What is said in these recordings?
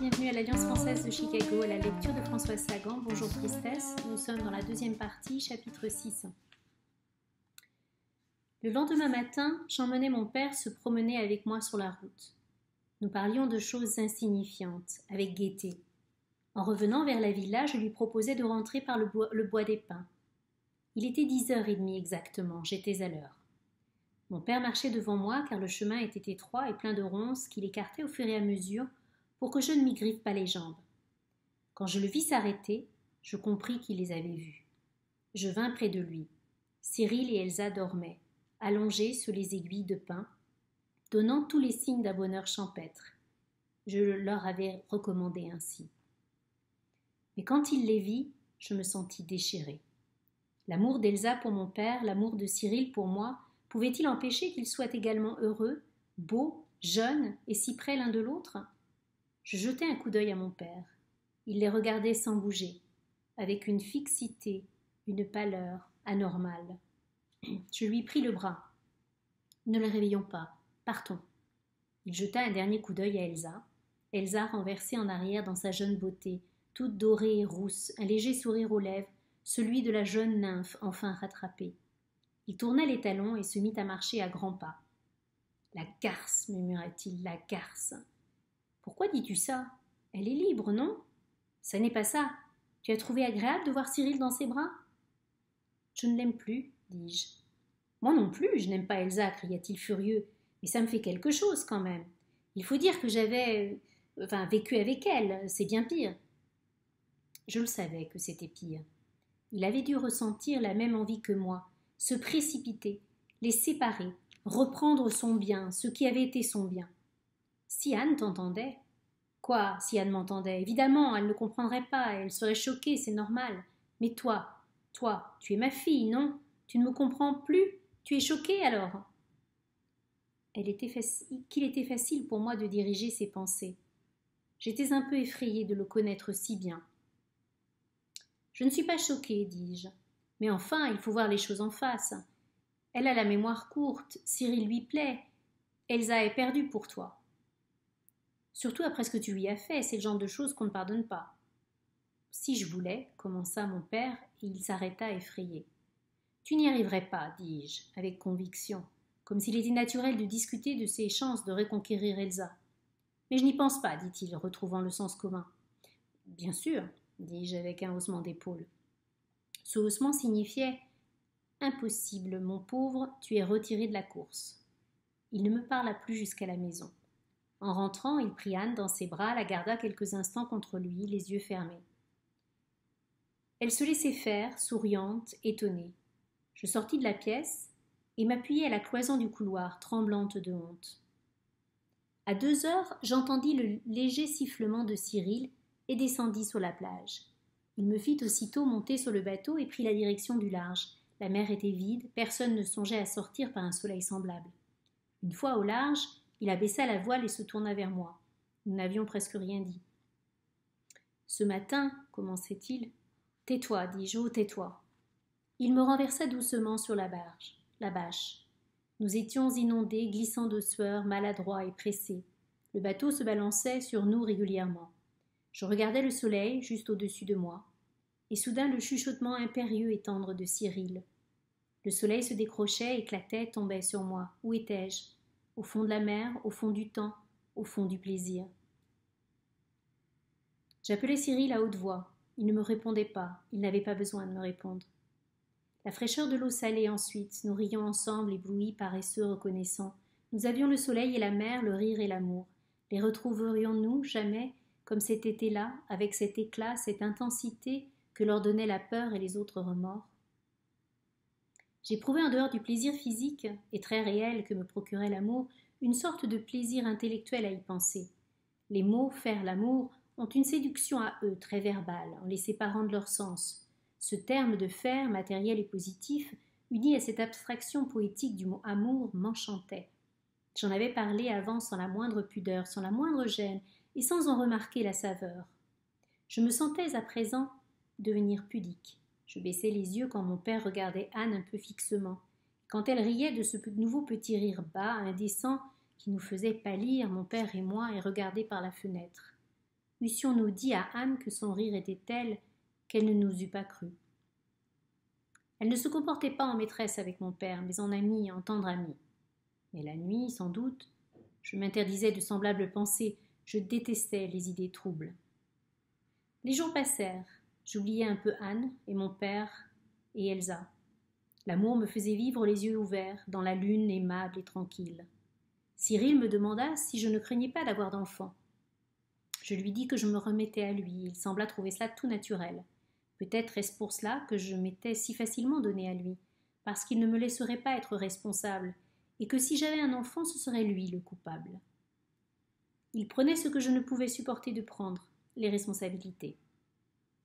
bienvenue à l'Alliance française de Chicago, à la lecture de Françoise Sagan. Bonjour Tristesse, nous sommes dans la deuxième partie, chapitre 6. Le lendemain matin, j'emmenais mon père se promener avec moi sur la route. Nous parlions de choses insignifiantes, avec gaieté. En revenant vers la villa, je lui proposais de rentrer par le bois des pins. Il était 10h30 exactement, j'étais à l'heure. Mon père marchait devant moi car le chemin était étroit et plein de ronces qu'il écartait au fur et à mesure pour que je ne m'y griffe pas les jambes. Quand je le vis s'arrêter, je compris qu'il les avait vus. Je vins près de lui. Cyril et Elsa dormaient, allongés sous les aiguilles de pin, donnant tous les signes d'un bonheur champêtre. Je leur avais recommandé ainsi. Mais quand il les vit, je me sentis déchirée. L'amour d'Elsa pour mon père, l'amour de Cyril pour moi, pouvait-il empêcher qu'ils soient également heureux, beaux, jeunes et si près l'un de l'autre ? Je jetai un coup d'œil à mon père. Il les regardait sans bouger, avec une fixité, une pâleur anormale. Je lui pris le bras. Ne le réveillons pas, partons. Il jeta un dernier coup d'œil à Elsa. Elsa renversée en arrière dans sa jeune beauté, toute dorée et rousse, un léger sourire aux lèvres, celui de la jeune nymphe enfin rattrapée. Il tourna les talons et se mit à marcher à grands pas. « La garce, murmura-t-il, la garce. »« Pourquoi dis-tu ça ? Elle est libre, non ? » ?»« Ça n'est pas ça. Tu as trouvé agréable de voir Cyril dans ses bras ?»« Je ne l'aime plus, dis-je. »« Moi non plus, je n'aime pas Elsa, cria-t-il furieux. Mais ça me fait quelque chose quand même. Il faut dire que j'avais vécu avec elle, c'est bien pire. » Je le savais que c'était pire. Il avait dû ressentir la même envie que moi, se précipiter, les séparer, reprendre son bien, ce qui avait été son bien. Si Anne t'entendait. Quoi, si Anne m'entendait? Évidemment, elle ne comprendrait pas, elle serait choquée, c'est normal. Mais toi, tu es ma fille, non? Tu ne me comprends plus? Tu es choquée alors? Qu'il était facile pour moi de diriger ses pensées. J'étais un peu effrayée de le connaître si bien. Je ne suis pas choquée, dis-je. Mais enfin, il faut voir les choses en face. Elle a la mémoire courte, Cyril lui plaît. Elsa est perdue pour toi. Surtout après ce que tu lui as fait, c'est le genre de choses qu'on ne pardonne pas. Si je voulais, commença mon père, et il s'arrêta effrayé. Tu n'y arriverais pas, dis-je, avec conviction, comme s'il était naturel de discuter de ses chances de reconquérir Elsa. Mais je n'y pense pas, dit-il, retrouvant le sens commun. Bien sûr, dis-je avec un haussement d'épaule. Ce haussement signifiait « Impossible, mon pauvre, tu es retiré de la course. » Il ne me parla plus jusqu'à la maison. En rentrant, il prit Anne dans ses bras, la garda quelques instants contre lui, les yeux fermés. Elle se laissait faire, souriante, étonnée. Je sortis de la pièce et m'appuyai à la cloison du couloir, tremblante de honte. À 2h, j'entendis le léger sifflement de Cyril et descendis sur la plage. Il me fit aussitôt monter sur le bateau et prit la direction du large. La mer était vide, personne ne songeait à sortir par un soleil semblable. Une fois au large, il abaissa la voile et se tourna vers moi. Nous n'avions presque rien dit. Ce matin, commençait-il. Tais-toi, dis-je, oh, tais-toi. Il me renversa doucement sur la bâche. Nous étions inondés, glissants de sueur, maladroits et pressés. Le bateau se balançait sur nous régulièrement. Je regardais le soleil juste au-dessus de moi, et soudain le chuchotement impérieux et tendre de Cyril. Le soleil se décrochait, éclatait, tombait sur moi. Où étais-je ? Au fond de la mer, au fond du temps, au fond du plaisir. J'appelais Cyril à haute voix. Il ne me répondait pas, il n'avait pas besoin de me répondre. La fraîcheur de l'eau salée ensuite, nous rions ensemble, éblouis, paresseux, reconnaissants. Nous avions le soleil et la mer, le rire et l'amour. Les retrouverions-nous jamais, comme cet été-là, avec cet éclat, cette intensité que leur donnait la peur et les autres remords? J'éprouvais en dehors du plaisir physique, et très réel que me procurait l'amour, une sorte de plaisir intellectuel à y penser. Les mots « faire l'amour » ont une séduction à eux, très verbale, en les séparant de leur sens. Ce terme de faire, matériel et positif, uni à cette abstraction poétique du mot amour, m'enchantait. J'en avais parlé avant sans la moindre pudeur, sans la moindre gêne, et sans en remarquer la saveur. Je me sentais à présent devenir pudique. Je baissai les yeux quand mon père regardait Anne un peu fixement. Quand elle riait de ce nouveau petit rire bas, indécent, qui nous faisait pâlir, mon père et moi, et regarder par la fenêtre. eussions-nous dit à Anne que son rire était tel qu'elle ne nous eût pas cru. Elle ne se comportait pas en maîtresse avec mon père, mais en amie, en tendre amie. Mais la nuit, sans doute, je m'interdisais de semblables pensées, je détestais les idées troubles. Les jours passèrent, j'oubliais un peu Anne et mon père et Elsa. L'amour me faisait vivre les yeux ouverts, dans la lune aimable et tranquille. Cyril me demanda si je ne craignais pas d'avoir d'enfants. Je lui dis que je me remettais à lui, il sembla trouver cela tout naturel. Peut-être est-ce pour cela que je m'étais si facilement donnée à lui, parce qu'il ne me laisserait pas être responsable, et que si j'avais un enfant, ce serait lui le coupable. Il prenait ce que je ne pouvais supporter de prendre, les responsabilités.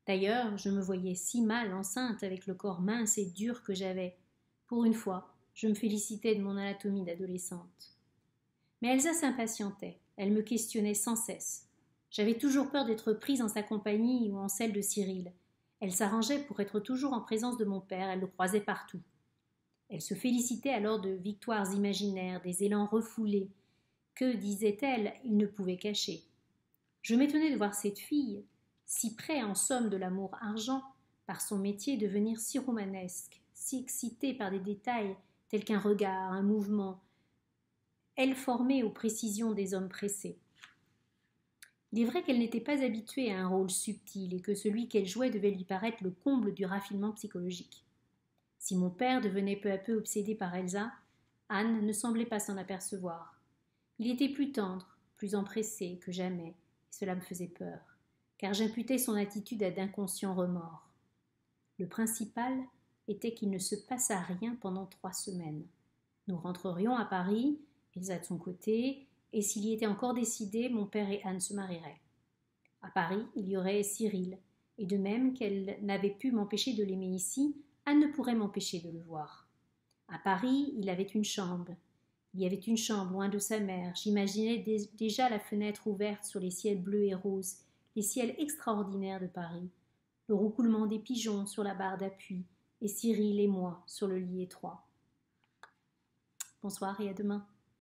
D'ailleurs, je me voyais si mal enceinte avec le corps mince et dur que j'avais. Pour une fois, je me félicitais de mon anatomie d'adolescente. Mais Elsa s'impatientait, elle me questionnait sans cesse. J'avais toujours peur d'être prise en sa compagnie ou en celle de Cyril. Elle s'arrangeait pour être toujours en présence de mon père, elle le croisait partout. Elle se félicitait alors de victoires imaginaires, des élans refoulés, que, disait-elle, il ne pouvait cacher. Je m'étonnais de voir cette fille, si près en somme de l'amour argent, par son métier devenir si romanesque, si excitée par des détails tels qu'un regard, un mouvement, elle formée aux précisions des hommes pressés. Il est vrai qu'elle n'était pas habituée à un rôle subtil et que celui qu'elle jouait devait lui paraître le comble du raffinement psychologique. Si mon père devenait peu à peu obsédé par Elsa, Anne ne semblait pas s'en apercevoir. Il était plus tendre, plus empressé que jamais, et cela me faisait peur, car j'imputais son attitude à d'inconscients remords. Le principal était qu'il ne se passa rien pendant 3 semaines. Nous rentrerions à Paris, Elsa de son côté, et s'il y était encore décidé, mon père et Anne se marieraient. À Paris, il y aurait Cyril, et de même qu'elle n'avait pu m'empêcher de l'aimer ici, Anne ne pourrait m'empêcher de le voir. À Paris, il avait une chambre. Il y avait une chambre loin de sa mère. J'imaginais déjà la fenêtre ouverte sur les ciels bleus et roses, les ciels extraordinaires de Paris, le roucoulement des pigeons sur la barre d'appui, et Cyril et moi sur le lit étroit. Bonsoir et à demain.